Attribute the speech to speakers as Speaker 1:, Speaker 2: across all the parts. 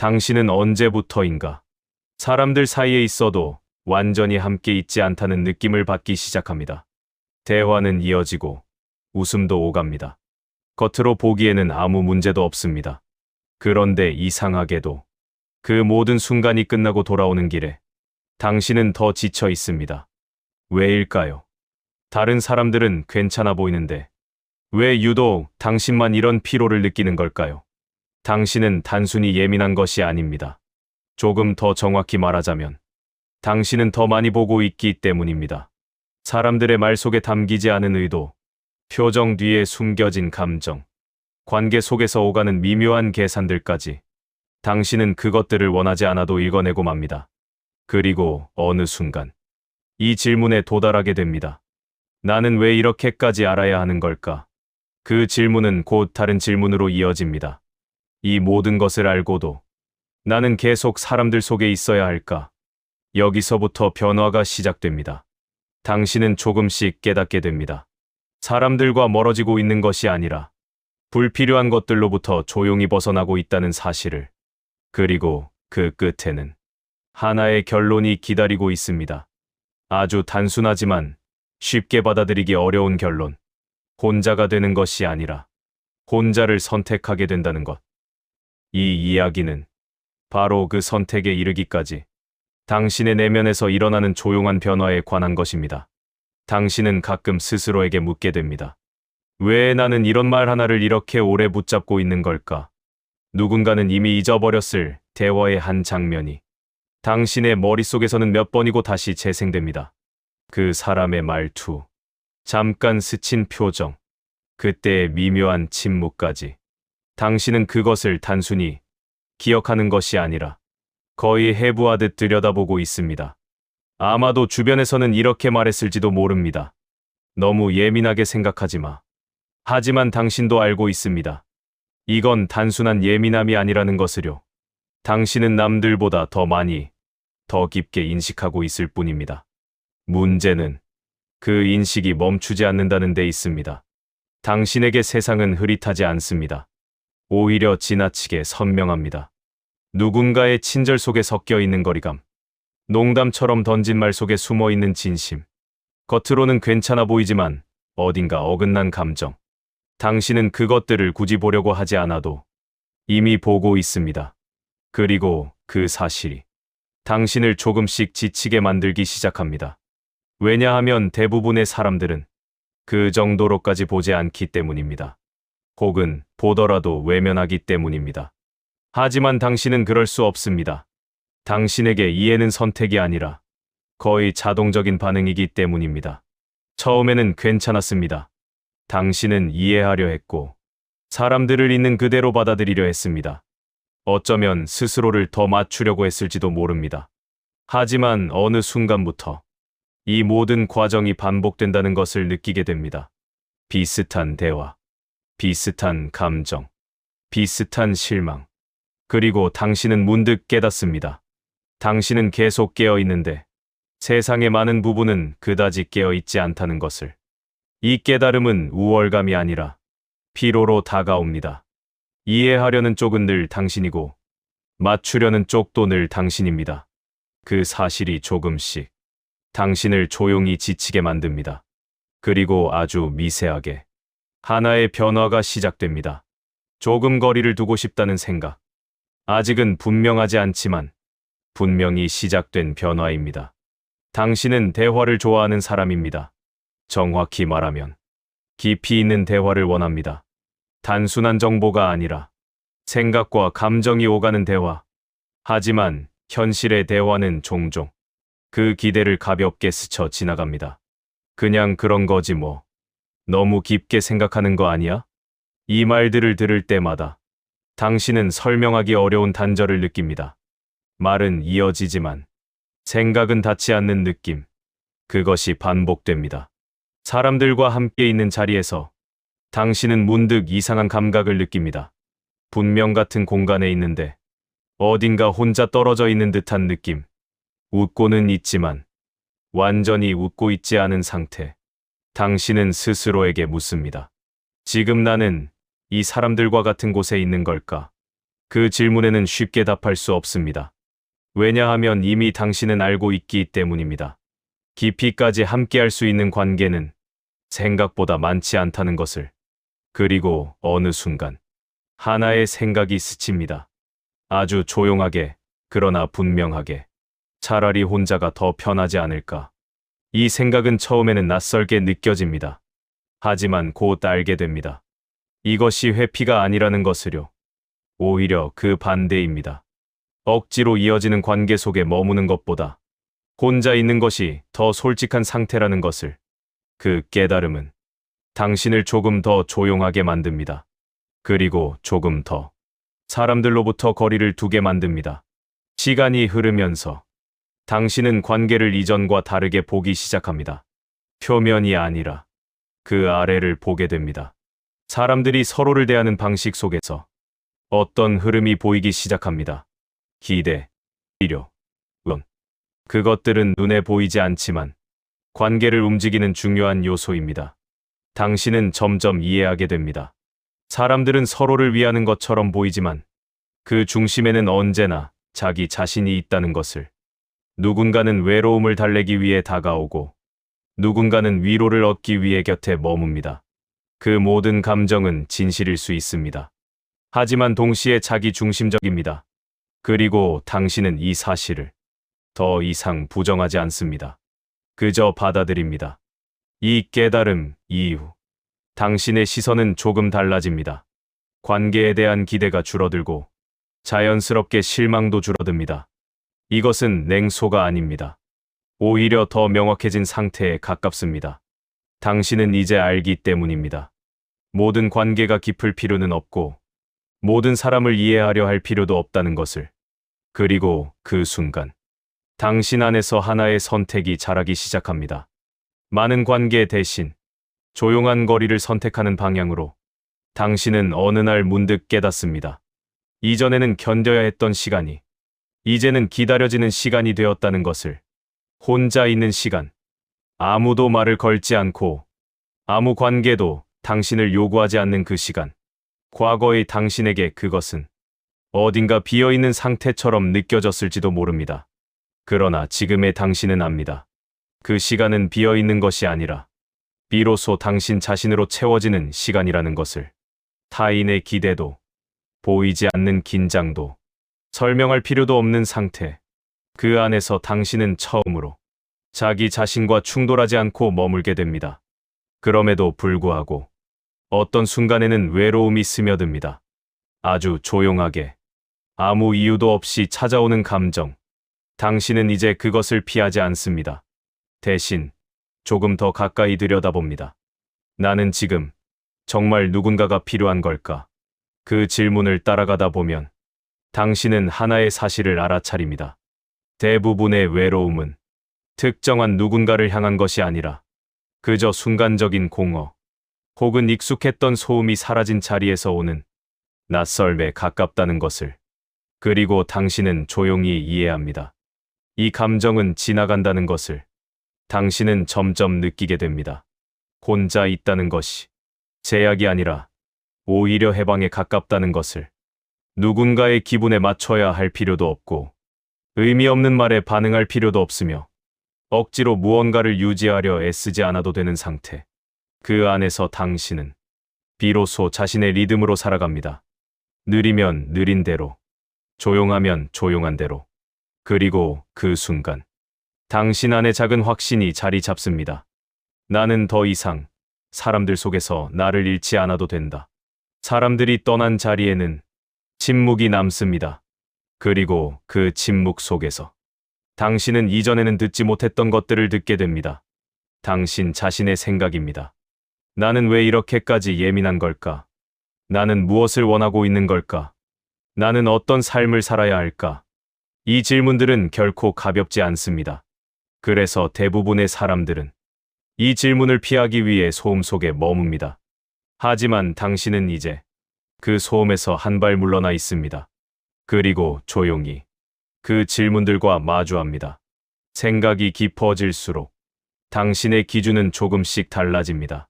Speaker 1: 당신은 언제부터인가 사람들 사이에 있어도 완전히 함께 있지 않다는 느낌을 받기 시작합니다. 대화는 이어지고 웃음도 오갑니다. 겉으로 보기에는 아무 문제도 없습니다. 그런데 이상하게도 그 모든 순간이 끝나고 돌아오는 길에 당신은 더 지쳐 있습니다. 왜일까요? 다른 사람들은 괜찮아 보이는데 왜 유독 당신만 이런 피로를 느끼는 걸까요? 당신은 단순히 예민한 것이 아닙니다. 조금 더 정확히 말하자면 당신은 더 많이 보고 있기 때문입니다. 사람들의 말 속에 담기지 않은 의도, 표정 뒤에 숨겨진 감정, 관계 속에서 오가는 미묘한 계산들까지 당신은 그것들을 원하지 않아도 읽어내고 맙니다. 그리고 어느 순간 이 질문에 도달하게 됩니다. 나는 왜 이렇게까지 알아야 하는 걸까? 그 질문은 곧 다른 질문으로 이어집니다. 이 모든 것을 알고도 나는 계속 사람들 속에 있어야 할까? 여기서부터 변화가 시작됩니다. 당신은 조금씩 깨닫게 됩니다. 사람들과 멀어지고 있는 것이 아니라 불필요한 것들로부터 조용히 벗어나고 있다는 사실을. 그리고 그 끝에는 하나의 결론이 기다리고 있습니다. 아주 단순하지만 쉽게 받아들이기 어려운 결론. 혼자가 되는 것이 아니라 혼자를 선택하게 된다는 것. 이 이야기는 바로 그 선택에 이르기까지 당신의 내면에서 일어나는 조용한 변화에 관한 것입니다. 당신은 가끔 스스로에게 묻게 됩니다. 왜 나는 이런 말 하나를 이렇게 오래 붙잡고 있는 걸까? 누군가는 이미 잊어버렸을 대화의 한 장면이 당신의 머릿속에서는 몇 번이고 다시 재생됩니다. 그 사람의 말투, 잠깐 스친 표정, 그때의 미묘한 침묵까지. 당신은 그것을 단순히 기억하는 것이 아니라 거의 해부하듯 들여다보고 있습니다. 아마도 주변에서는 이렇게 말했을지도 모릅니다. 너무 예민하게 생각하지 마. 하지만 당신도 알고 있습니다. 이건 단순한 예민함이 아니라는 것을요. 당신은 남들보다 더 많이, 더 깊게 인식하고 있을 뿐입니다. 문제는 그 인식이 멈추지 않는다는 데 있습니다. 당신에게 세상은 흐릿하지 않습니다. 오히려 지나치게 선명합니다. 누군가의 친절 속에 섞여 있는 거리감, 농담처럼 던진 말 속에 숨어 있는 진심, 겉으로는 괜찮아 보이지만 어딘가 어긋난 감정. 당신은 그것들을 굳이 보려고 하지 않아도 이미 보고 있습니다. 그리고 그 사실이 당신을 조금씩 지치게 만들기 시작합니다. 왜냐하면 대부분의 사람들은 그 정도로까지 보지 않기 때문입니다. 혹은 보더라도 외면하기 때문입니다. 하지만 당신은 그럴 수 없습니다. 당신에게 이해는 선택이 아니라 거의 자동적인 반응이기 때문입니다. 처음에는 괜찮았습니다. 당신은 이해하려 했고 사람들을 있는 그대로 받아들이려 했습니다. 어쩌면 스스로를 더 맞추려고 했을지도 모릅니다. 하지만 어느 순간부터 이 모든 과정이 반복된다는 것을 느끼게 됩니다. 비슷한 대화, 비슷한 감정, 비슷한 실망. 그리고 당신은 문득 깨닫습니다. 당신은 계속 깨어 있는데 세상의 많은 부분은 그다지 깨어 있지 않다는 것을. 이 깨달음은 우월감이 아니라 피로로 다가옵니다. 이해하려는 쪽은 늘 당신이고 맞추려는 쪽도 늘 당신입니다. 그 사실이 조금씩 당신을 조용히 지치게 만듭니다. 그리고 아주 미세하게 하나의 변화가 시작됩니다. 조금 거리를 두고 싶다는 생각. 아직은 분명하지 않지만 분명히 시작된 변화입니다. 당신은 대화를 좋아하는 사람입니다. 정확히 말하면 깊이 있는 대화를 원합니다. 단순한 정보가 아니라 생각과 감정이 오가는 대화. 하지만 현실의 대화는 종종 그 기대를 가볍게 스쳐 지나갑니다. 그냥 그런 거지 뭐. 너무 깊게 생각하는 거 아니야? 이 말들을 들을 때마다 당신은 설명하기 어려운 단절을 느낍니다. 말은 이어지지만 생각은 닿지 않는 느낌. 그것이 반복됩니다. 사람들과 함께 있는 자리에서 당신은 문득 이상한 감각을 느낍니다. 분명 같은 공간에 있는데 어딘가 혼자 떨어져 있는 듯한 느낌. 웃고는 있지만 완전히 웃고 있지 않은 상태. 당신은 스스로에게 묻습니다. 지금 나는 이 사람들과 같은 곳에 있는 걸까? 그 질문에는 쉽게 답할 수 없습니다. 왜냐하면 이미 당신은 알고 있기 때문입니다. 깊이까지 함께할 수 있는 관계는 생각보다 많지 않다는 것을. 그리고 어느 순간 하나의 생각이 스칩니다. 아주 조용하게, 그러나 분명하게. 차라리 혼자가 더 편하지 않을까. 이 생각은 처음에는 낯설게 느껴집니다. 하지만 곧 알게 됩니다. 이것이 회피가 아니라는 것을요. 오히려 그 반대입니다. 억지로 이어지는 관계 속에 머무는 것보다 혼자 있는 것이 더 솔직한 상태라는 것을. 그 깨달음은 당신을 조금 더 조용하게 만듭니다. 그리고 조금 더 사람들로부터 거리를 두게 만듭니다. 시간이 흐르면서 당신은 관계를 이전과 다르게 보기 시작합니다. 표면이 아니라 그 아래를 보게 됩니다. 사람들이 서로를 대하는 방식 속에서 어떤 흐름이 보이기 시작합니다. 기대, 필요, 론. 그것들은 눈에 보이지 않지만 관계를 움직이는 중요한 요소입니다. 당신은 점점 이해하게 됩니다. 사람들은 서로를 위하는 것처럼 보이지만 그 중심에는 언제나 자기 자신이 있다는 것을. 누군가는 외로움을 달래기 위해 다가오고 누군가는 위로를 얻기 위해 곁에 머뭅니다. 그 모든 감정은 진실일 수 있습니다. 하지만 동시에 자기 중심적입니다. 그리고 당신은 이 사실을 더 이상 부정하지 않습니다. 그저 받아들입니다. 이 깨달음 이후 당신의 시선은 조금 달라집니다. 관계에 대한 기대가 줄어들고 자연스럽게 실망도 줄어듭니다. 이것은 냉소가 아닙니다. 오히려 더 명확해진 상태에 가깝습니다. 당신은 이제 알기 때문입니다. 모든 관계가 깊을 필요는 없고 모든 사람을 이해하려 할 필요도 없다는 것을. 그리고 그 순간 당신 안에서 하나의 선택이 자라기 시작합니다. 많은 관계 대신 조용한 거리를 선택하는 방향으로. 당신은 어느 날 문득 깨닫습니다. 이전에는 견뎌야 했던 시간이 이제는 기다려지는 시간이 되었다는 것을. 혼자 있는 시간. 아무도 말을 걸지 않고 아무 관계도 당신을 요구하지 않는 그 시간. 과거의 당신에게 그것은 어딘가 비어있는 상태처럼 느껴졌을지도 모릅니다. 그러나 지금의 당신은 압니다. 그 시간은 비어있는 것이 아니라 비로소 당신 자신으로 채워지는 시간이라는 것을. 타인의 기대도, 보이지 않는 긴장도, 설명할 필요도 없는 상태. 그 안에서 당신은 처음으로 자기 자신과 충돌하지 않고 머물게 됩니다. 그럼에도 불구하고 어떤 순간에는 외로움이 스며듭니다. 아주 조용하게, 아무 이유도 없이 찾아오는 감정. 당신은 이제 그것을 피하지 않습니다. 대신 조금 더 가까이 들여다봅니다. 나는 지금 정말 누군가가 필요한 걸까? 그 질문을 따라가다 보면 당신은 하나의 사실을 알아차립니다. 대부분의 외로움은 특정한 누군가를 향한 것이 아니라 그저 순간적인 공허 혹은 익숙했던 소음이 사라진 자리에서 오는 낯설에 가깝다는 것을. 그리고 당신은 조용히 이해합니다. 이 감정은 지나간다는 것을. 당신은 점점 느끼게 됩니다. 혼자 있다는 것이 제약이 아니라 오히려 해방에 가깝다는 것을. 누군가의 기분에 맞춰야 할 필요도 없고 의미 없는 말에 반응할 필요도 없으며 억지로 무언가를 유지하려 애쓰지 않아도 되는 상태. 그 안에서 당신은 비로소 자신의 리듬으로 살아갑니다. 느리면 느린 대로, 조용하면 조용한 대로. 그리고 그 순간 당신 안에 작은 확신이 자리 잡습니다. 나는 더 이상 사람들 속에서 나를 잃지 않아도 된다. 사람들이 떠난 자리에는 침묵이 남습니다. 그리고 그 침묵 속에서 당신은 이전에는 듣지 못했던 것들을 듣게 됩니다. 당신 자신의 생각입니다. 나는 왜 이렇게까지 예민한 걸까? 나는 무엇을 원하고 있는 걸까? 나는 어떤 삶을 살아야 할까? 이 질문들은 결코 가볍지 않습니다. 그래서 대부분의 사람들은 이 질문을 피하기 위해 소음 속에 머뭅니다. 하지만 당신은 이제 그 소음에서 한 발 물러나 있습니다. 그리고 조용히 그 질문들과 마주합니다. 생각이 깊어질수록 당신의 기준은 조금씩 달라집니다.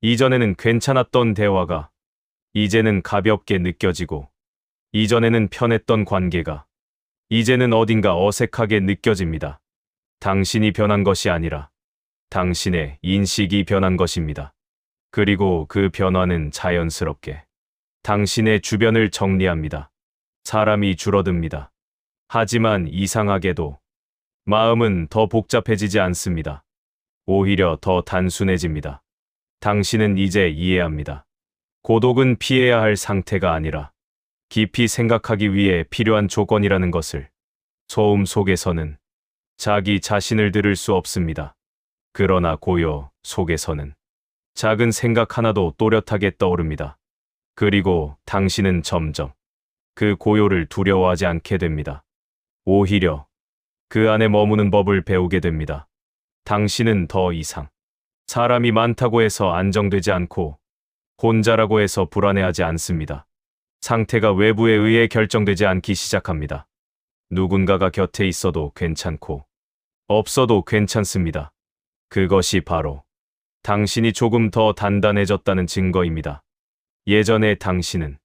Speaker 1: 이전에는 괜찮았던 대화가 이제는 가볍게 느껴지고 이전에는 편했던 관계가 이제는 어딘가 어색하게 느껴집니다. 당신이 변한 것이 아니라 당신의 인식이 변한 것입니다. 그리고 그 변화는 자연스럽게 당신의 주변을 정리합니다. 사람이 줄어듭니다. 하지만 이상하게도 마음은 더 복잡해지지 않습니다. 오히려 더 단순해집니다. 당신은 이제 이해합니다. 고독은 피해야 할 상태가 아니라 깊이 생각하기 위해 필요한 조건이라는 것을. 소음 속에서는 자기 자신을 들을 수 없습니다. 그러나 고요 속에서는 작은 생각 하나도 또렷하게 떠오릅니다. 그리고 당신은 점점 그 고요를 두려워하지 않게 됩니다. 오히려 그 안에 머무는 법을 배우게 됩니다. 당신은 더 이상 사람이 많다고 해서 안정되지 않고 혼자라고 해서 불안해하지 않습니다. 상태가 외부에 의해 결정되지 않기 시작합니다. 누군가가 곁에 있어도 괜찮고 없어도 괜찮습니다. 그것이 바로 당신이 조금 더 단단해졌다는 증거입니다. 예전에 당신은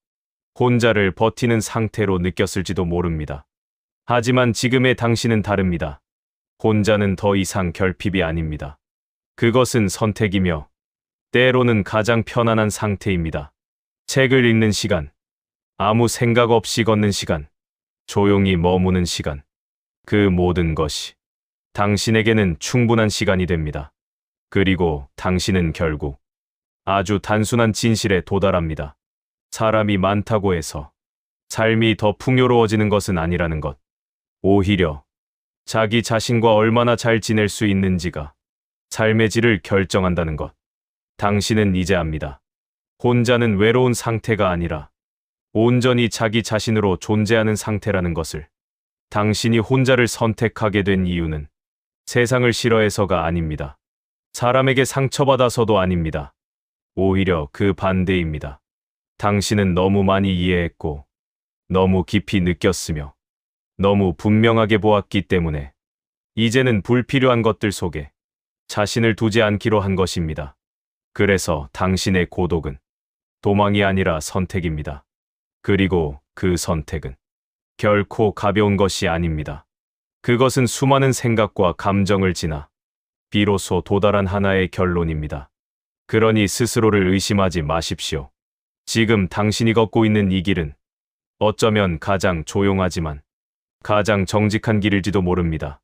Speaker 1: 혼자를 버티는 상태로 느꼈을지도 모릅니다. 하지만 지금의 당신은 다릅니다. 혼자는 더 이상 결핍이 아닙니다. 그것은 선택이며 때로는 가장 편안한 상태입니다. 책을 읽는 시간, 아무 생각 없이 걷는 시간, 조용히 머무는 시간, 그 모든 것이 당신에게는 충분한 시간이 됩니다. 그리고 당신은 결국 아주 단순한 진실에 도달합니다. 사람이 많다고 해서 삶이 더 풍요로워지는 것은 아니라는 것. 오히려 자기 자신과 얼마나 잘 지낼 수 있는지가 삶의 질을 결정한다는 것. 당신은 이제 압니다. 혼자는 외로운 상태가 아니라 온전히 자기 자신으로 존재하는 상태라는 것을. 당신이 혼자를 선택하게 된 이유는 세상을 싫어해서가 아닙니다. 사람에게 상처받아서도 아닙니다. 오히려 그 반대입니다. 당신은 너무 많이 이해했고 너무 깊이 느꼈으며 너무 분명하게 보았기 때문에 이제는 불필요한 것들 속에 자신을 두지 않기로 한 것입니다. 그래서 당신의 고독은 도망이 아니라 선택입니다. 그리고 그 선택은 결코 가벼운 것이 아닙니다. 그것은 수많은 생각과 감정을 지나 비로소 도달한 하나의 결론입니다. 그러니 스스로를 의심하지 마십시오. 지금 당신이 걷고 있는 이 길은 어쩌면 가장 조용하지만 가장 정직한 길일지도 모릅니다.